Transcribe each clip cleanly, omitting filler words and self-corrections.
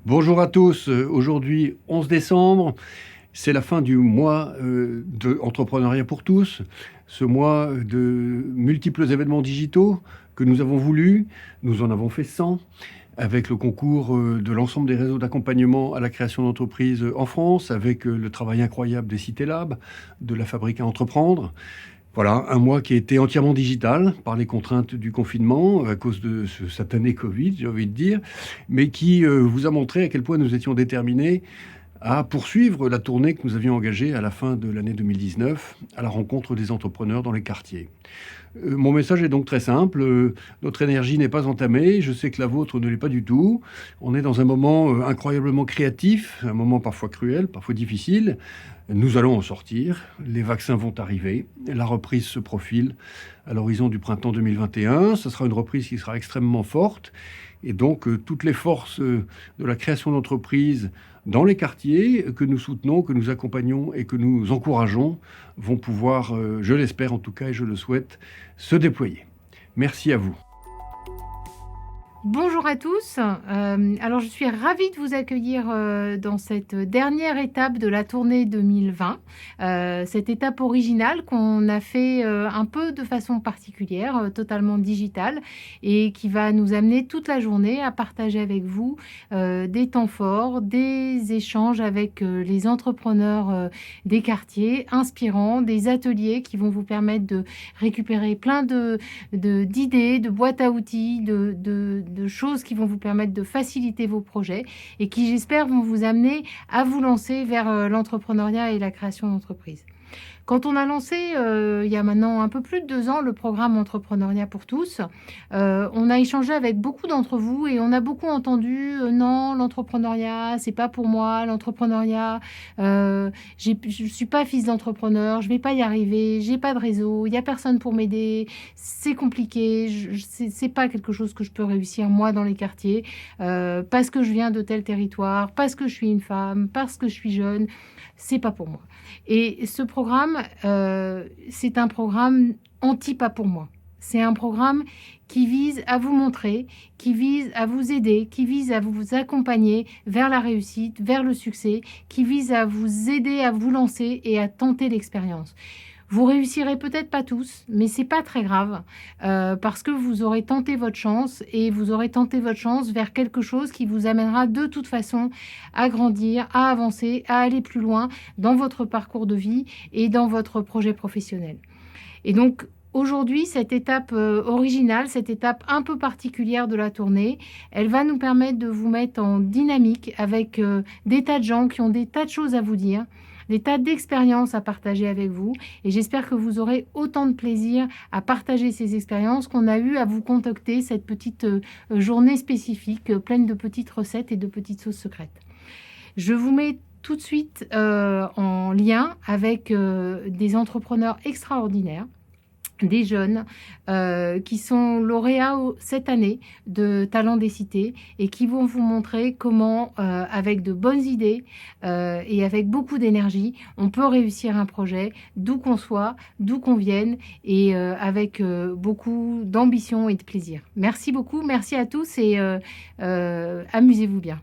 Bonjour à tous. Aujourd'hui, 11 décembre, c'est la fin du mois de Entrepreneuriat pour tous, ce mois de multiples événements digitaux que nous avons voulu. Nous en avons fait 100 avec le concours de l'ensemble des réseaux d'accompagnement à la création d'entreprises en France, avec le travail incroyable des Cités Labs, de la Fabrique à entreprendre. Voilà, un mois qui a été entièrement digital par les contraintes du confinement, à cause de ce satané Covid, j'ai envie de dire, mais qui vous a montré à quel point nous étions déterminés à poursuivre la tournée que nous avions engagée à la fin de l'année 2019 à la rencontre des entrepreneurs dans les quartiers. Mon message est donc très simple. Notre énergie n'est pas entamée. Je sais que la vôtre ne l'est pas du tout. On est dans un moment incroyablement créatif, un moment parfois cruel, parfois difficile. Nous allons en sortir. Les vaccins vont arriver. La reprise se profile à l'horizon du printemps 2021. Ce sera une reprise qui sera extrêmement forte. Et donc, toutes les forces de la création d'entreprises dans les quartiers que nous soutenons, que nous accompagnons et que nous encourageons vont pouvoir, je l'espère en tout cas et je le souhaite, se déployer. Merci à vous. Bonjour à tous. Alors, je suis ravie de vous accueillir dans cette dernière étape de la tournée 2020. Cette étape originale qu'on a fait un peu de façon particulière, totalement digitale, et qui va nous amener toute la journée à partager avec vous des temps forts, des échanges avec les entrepreneurs des quartiers, inspirants, des ateliers qui vont vous permettre de récupérer plein d'idées, de boîtes à outils, de choses qui vont vous permettre de faciliter vos projets et qui, j'espère, vont vous amener à vous lancer vers l'entrepreneuriat et la création d'entreprise. Quand on a lancé, il y a maintenant un peu plus de 2 ans, le programme Entrepreneuriat pour tous, on a échangé avec beaucoup d'entre vous et on a beaucoup entendu non, l'entrepreneuriat, c'est pas pour moi, l'entrepreneuriat, je suis pas fils d'entrepreneur, je vais pas y arriver, j'ai pas de réseau, il y a personne pour m'aider, c'est compliqué, c'est pas quelque chose que je peux réussir moi dans les quartiers, parce que je viens de tel territoire, parce que je suis une femme, parce que je suis jeune, c'est pas pour moi. Et ce programme, c'est un programme anti-pas pour moi. C'est un programme qui vise à vous montrer, qui vise à vous aider, qui vise à vous accompagner vers la réussite, vers le succès, qui vise à vous aider à vous lancer et à tenter l'expérience. Vous réussirez peut-être pas tous, mais c'est pas très grave parce que vous aurez tenté votre chance et vous aurez tenté votre chance vers quelque chose qui vous amènera de toute façon à grandir, à avancer, à aller plus loin dans votre parcours de vie et dans votre projet professionnel. Et donc, aujourd'hui, cette étape originale, cette étape un peu particulière de la tournée, elle va nous permettre de vous mettre en dynamique avec des tas de gens qui ont des tas de choses à vous dire, des tas d'expériences à partager avec vous. Et j'espère que vous aurez autant de plaisir à partager ces expériences qu'on a eu à vous concocter cette petite journée spécifique pleine de petites recettes et de petites sauces secrètes. Je vous mets tout de suite en lien avec des entrepreneurs extraordinaires, des jeunes qui sont lauréats cette année de Talents des Cités et qui vont vous montrer comment, avec de bonnes idées et avec beaucoup d'énergie, on peut réussir un projet d'où qu'on soit, d'où qu'on vienne et avec beaucoup d'ambition et de plaisir. Merci beaucoup, merci à tous et amusez-vous bien.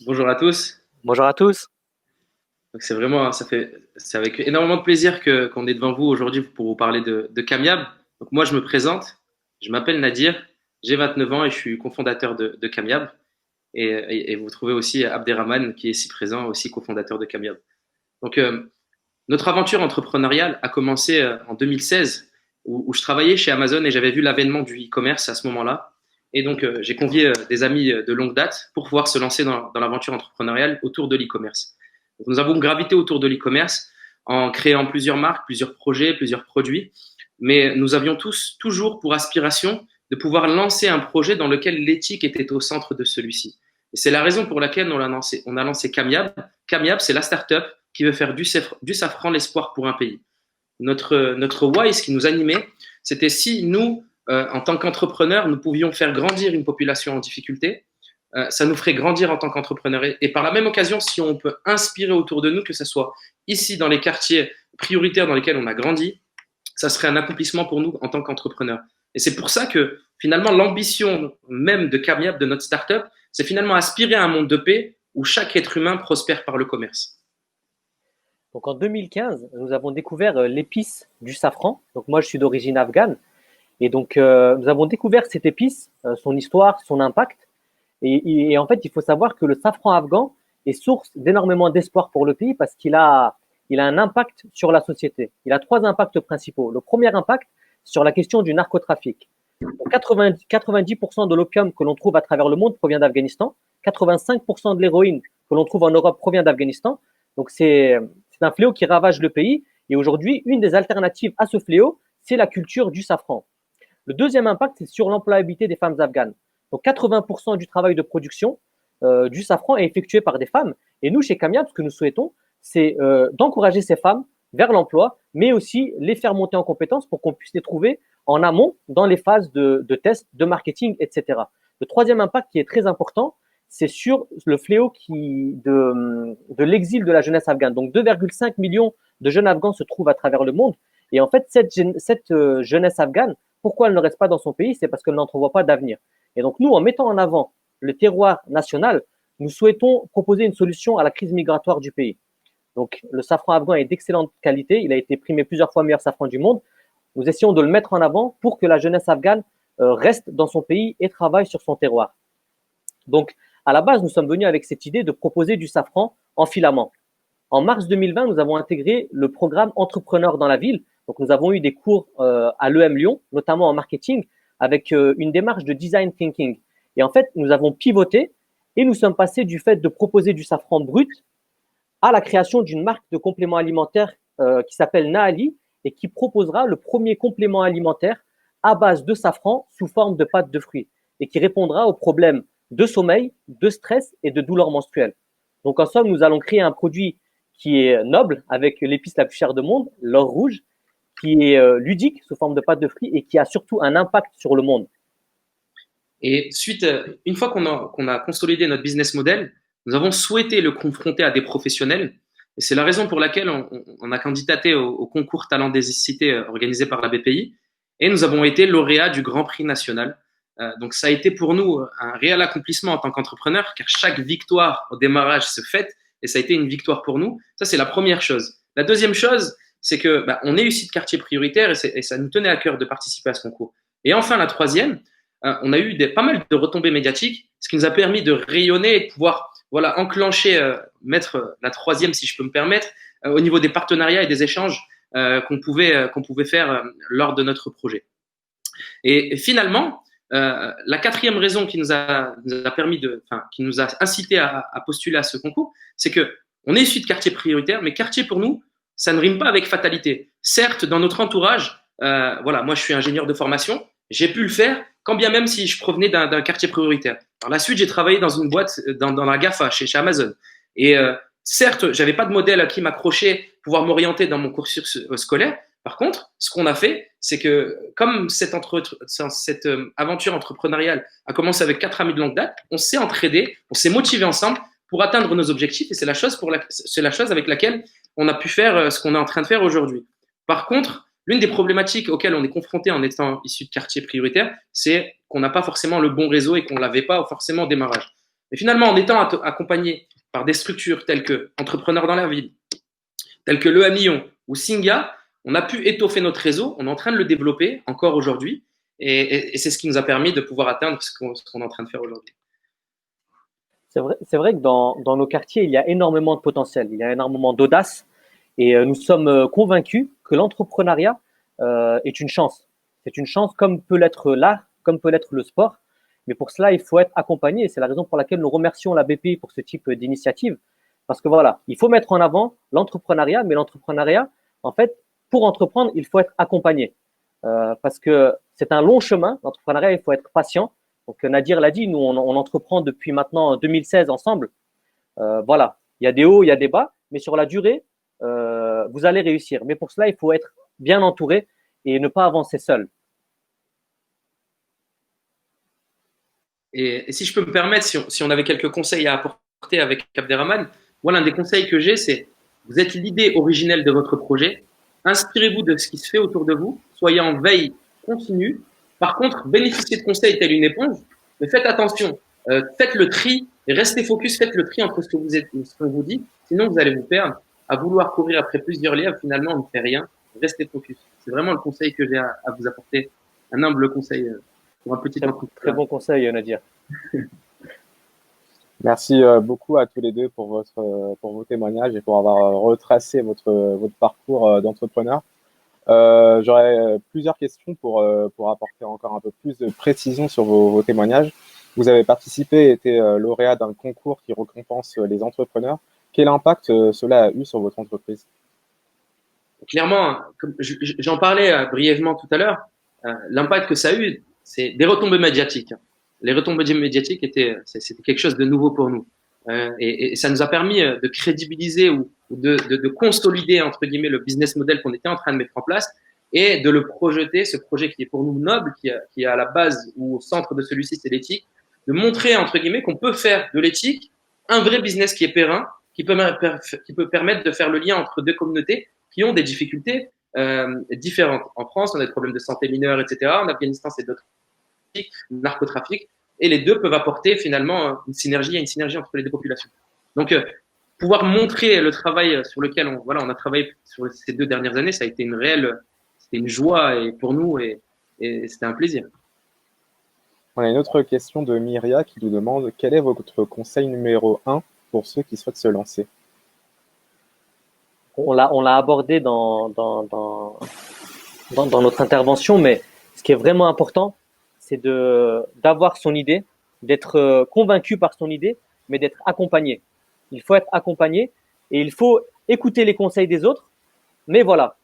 Bonjour à tous, Bonjour à tous. Donc c'est avec énormément de plaisir qu'on est devant vous aujourd'hui pour vous parler de Camiab. Donc moi, je me présente, je m'appelle Nadir, j'ai 29 ans et je suis cofondateur de Camiab. Et vous trouvez aussi Abderrahman qui est ici présent, aussi cofondateur de Camiab. Donc notre aventure entrepreneuriale a commencé en 2016 où je travaillais chez Amazon et j'avais vu l'avènement du e-commerce à ce moment-là. Et donc j'ai convié des amis de longue date pour pouvoir se lancer dans l'aventure entrepreneuriale autour de l'e-commerce. Donc, nous avons gravité autour de l'e-commerce en créant plusieurs marques, plusieurs projets, plusieurs produits, mais nous avions tous toujours pour aspiration de pouvoir lancer un projet dans lequel l'éthique était au centre de celui-ci. Et c'est la raison pour laquelle on a lancé Camiab. Camiab, c'est la start-up qui veut faire du safran l'espoir pour un pays. Notre why, ce qui nous animait, c'était si nous, en tant qu'entrepreneurs, nous pouvions faire grandir une population en difficulté, ça nous ferait grandir en tant qu'entrepreneurs. Et par la même occasion, si on peut inspirer autour de nous, que ce soit ici dans les quartiers prioritaires dans lesquels on a grandi, ça serait un accomplissement pour nous en tant qu'entrepreneurs. Et c'est pour ça que finalement, l'ambition même de Camiab, de notre startup, c'est finalement aspirer à un monde de paix où chaque être humain prospère par le commerce. Donc en 2015, nous avons découvert l'épice du safran. Donc moi, je suis d'origine afghane. Et donc, nous avons découvert cette épice, son histoire, son impact. Et en fait, il faut savoir que le safran afghan est source d'énormément d'espoir pour le pays parce qu'il a un impact sur la société. Il a 3 impacts principaux. Le premier impact, sur la question du narcotrafic. 90% de l'opium que l'on trouve à travers le monde provient d'Afghanistan. 85% de l'héroïne que l'on trouve en Europe provient d'Afghanistan. Donc, c'est un fléau qui ravage le pays. Et aujourd'hui, une des alternatives à ce fléau, c'est la culture du safran. Le deuxième impact, c'est sur l'employabilité des femmes afghanes. Donc, 80% du travail de production du safran est effectué par des femmes. Et nous, chez Camiab, ce que nous souhaitons, c'est d'encourager ces femmes vers l'emploi, mais aussi les faire monter en compétences pour qu'on puisse les trouver en amont dans les phases de tests, de marketing, etc. Le troisième impact qui est très important, c'est sur le fléau de l'exil de la jeunesse afghane. Donc 2,5 millions de jeunes Afghans se trouvent à travers le monde. Et en fait, cette jeunesse afghane, pourquoi elle ne reste pas dans son pays? C'est parce qu'elle n'entrevoit pas d'avenir. Et donc nous, en mettant en avant le terroir national, nous souhaitons proposer une solution à la crise migratoire du pays. Donc le safran afghan est d'excellente qualité. Il a été primé plusieurs fois meilleur safran du monde. Nous essayons de le mettre en avant pour que la jeunesse afghane reste dans son pays et travaille sur son terroir. Donc, à la base, nous sommes venus avec cette idée de proposer du safran en filament. En mars 2020, nous avons intégré le programme Entrepreneurs dans la ville. Donc, nous avons eu des cours à l'EM Lyon, notamment en marketing, avec une démarche de design thinking. Et en fait, nous avons pivoté et nous sommes passés du fait de proposer du safran brut à la création d'une marque de compléments alimentaires qui s'appelle Naali et qui proposera le premier complément alimentaire à base de safran sous forme de pâte de fruits et qui répondra aux problèmes de sommeil, de stress et de douleurs menstruelles. Donc en somme, nous allons créer un produit qui est noble avec l'épice la plus chère du monde, l'or rouge, qui est ludique sous forme de pâte de fruits et qui a surtout un impact sur le monde. Et une fois qu'on a consolidé notre business model, nous avons souhaité le confronter à des professionnels. Et c'est la raison pour laquelle on a candidaté au concours Talent des cités organisé par la BPI. Et nous avons été lauréats du Grand Prix national. Donc ça a été pour nous un réel accomplissement en tant qu'entrepreneur, car chaque victoire au démarrage se fête. Et ça a été une victoire pour nous. Ça, c'est la première chose. La deuxième chose, c'est que on est issu de quartier prioritaire et ça nous tenait à cœur de participer à ce concours. Et enfin, la troisième, on a eu pas mal de retombées médiatiques, ce qui nous a permis de rayonner et de pouvoir enclencher, mettre la troisième, si je peux me permettre, au niveau des partenariats et des échanges qu'on pouvait faire lors de notre projet. Et finalement, la quatrième raison qui nous a incité à postuler à ce concours, c'est que on est issu de quartier prioritaire, mais quartier pour nous, ça ne rime pas avec fatalité. Certes, dans notre entourage, moi je suis ingénieur de formation, j'ai pu le faire, quand bien même si je provenais d'un quartier prioritaire. Par la suite, j'ai travaillé dans une boîte, dans la GAFA, chez Amazon. Et certes, j'avais pas de modèle à qui m'accrocher, pouvoir m'orienter dans mon cursus scolaire. Par contre, ce qu'on a fait, c'est que comme cette aventure entrepreneuriale a commencé avec 4 amis de longue date, on s'est entraidés, on s'est motivés ensemble pour atteindre nos objectifs. Et c'est la chose avec laquelle on a pu faire ce qu'on est en train de faire aujourd'hui. Par contre, l'une des problématiques auxquelles on est confronté en étant issu de quartier prioritaire, c'est qu'on n'a pas forcément le bon réseau et qu'on ne l'avait pas forcément au démarrage. Mais finalement, en étant accompagné par des structures telles que Entrepreneurs dans la ville, telles que le Lyon ou Singa, on a pu étoffer notre réseau. On est en train de le développer encore aujourd'hui. Et c'est ce qui nous a permis de pouvoir atteindre ce qu'on est en train de faire aujourd'hui. C'est vrai que dans nos quartiers, il y a énormément de potentiel, il y a énormément d'audace et nous sommes convaincus que l'entrepreneuriat est une chance. C'est une chance comme peut l'être l'art, comme peut l'être le sport. Mais pour cela, il faut être accompagné et c'est la raison pour laquelle nous remercions la BPI pour ce type d'initiative. Parce que voilà, il faut mettre en avant l'entrepreneuriat, mais l'entrepreneuriat, en fait, pour entreprendre, il faut être accompagné. Parce que c'est un long chemin, l'entrepreneuriat, il faut être patient. Donc Nadir l'a dit, nous on entreprend depuis maintenant 2016 ensemble. Voilà, il y a des hauts, il y a des bas, mais sur la durée, vous allez réussir. Mais pour cela, il faut être bien entouré et ne pas avancer seul. Et si je peux me permettre, si on avait quelques conseils à apporter avec Abderrahmane, moi l'un des conseils que j'ai, c'est vous êtes l'idée originelle de votre projet, inspirez-vous de ce qui se fait autour de vous, soyez en veille continue. Par contre, bénéficiez de conseils tels une éponge, mais faites attention, faites le tri et restez focus, faites le tri entre ce que vous êtes, ce qu'on vous dit, sinon vous allez vous perdre à vouloir courir après plusieurs lièvres, finalement on ne fait rien, restez focus. C'est vraiment le conseil que j'ai à vous apporter, un humble conseil pour un petit entrepreneur. Très bon conseil, Nadir. Merci beaucoup à tous les deux pour vos témoignages et pour avoir retracé votre parcours d'entrepreneur. J'aurais plusieurs questions pour apporter encore un peu plus de précision sur vos témoignages. Vous avez participé et été lauréat d'un concours qui récompense les entrepreneurs. Quel impact cela a eu sur votre entreprise? Clairement, comme j'en parlais brièvement tout à l'heure, l'impact que ça a eu, c'est des retombées médiatiques. Les retombées médiatiques c'était quelque chose de nouveau pour nous. Et ça nous a permis de crédibiliser ou de consolider, entre guillemets, le business model qu'on était en train de mettre en place et de le projeter, ce projet qui est pour nous noble, qui est à la base ou au centre de celui-ci, c'est l'éthique, de montrer, entre guillemets, qu'on peut faire de l'éthique un vrai business qui est périn, qui peut permettre de faire le lien entre deux communautés qui ont des difficultés différentes. En France, on a des problèmes de santé mineure, etc. En Afghanistan, c'est d'autres narcotrafic, et les deux peuvent apporter finalement une synergie entre les deux populations. Donc, pouvoir montrer le travail sur lequel on a travaillé sur ces 2 dernières années, ça a été c'était une joie et pour nous et c'était un plaisir. On a une autre question de Myria qui nous demande quel est votre conseil numéro 1 pour ceux qui souhaitent se lancer? On l'a abordé dans notre intervention, mais ce qui est vraiment important, c'est d'avoir son idée, d'être convaincu par son idée, mais d'être accompagné. Il faut être accompagné et il faut écouter les conseils des autres. Mais voilà,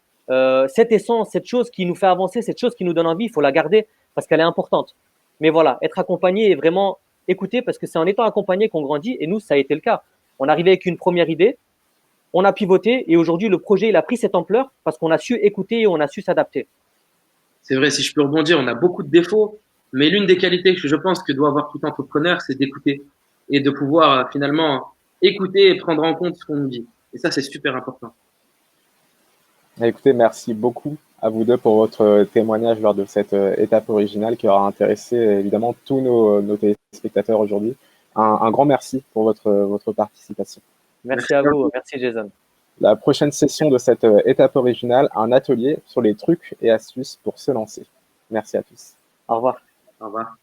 cette essence, cette chose qui nous fait avancer, cette chose qui nous donne envie, il faut la garder parce qu'elle est importante. Mais voilà, être accompagné et vraiment écouter parce que c'est en étant accompagné qu'on grandit et nous, ça a été le cas. On arrivait avec une première idée, on a pivoté et aujourd'hui, le projet, il a pris cette ampleur parce qu'on a su écouter et on a su s'adapter. C'est vrai, si je peux rebondir, on a beaucoup de défauts, mais l'une des qualités que je pense que doit avoir tout entrepreneur, c'est d'écouter et de pouvoir finalement écouter et prendre en compte ce qu'on nous dit. Et ça, c'est super important. Écoutez, merci beaucoup à vous deux pour votre témoignage lors de cette étape originale qui aura intéressé évidemment tous nos téléspectateurs aujourd'hui. Un grand merci pour votre participation. Merci à vous, merci Jason. La prochaine session de cette étape originale, un atelier sur les trucs et astuces pour se lancer. Merci à tous. Au revoir. Au revoir.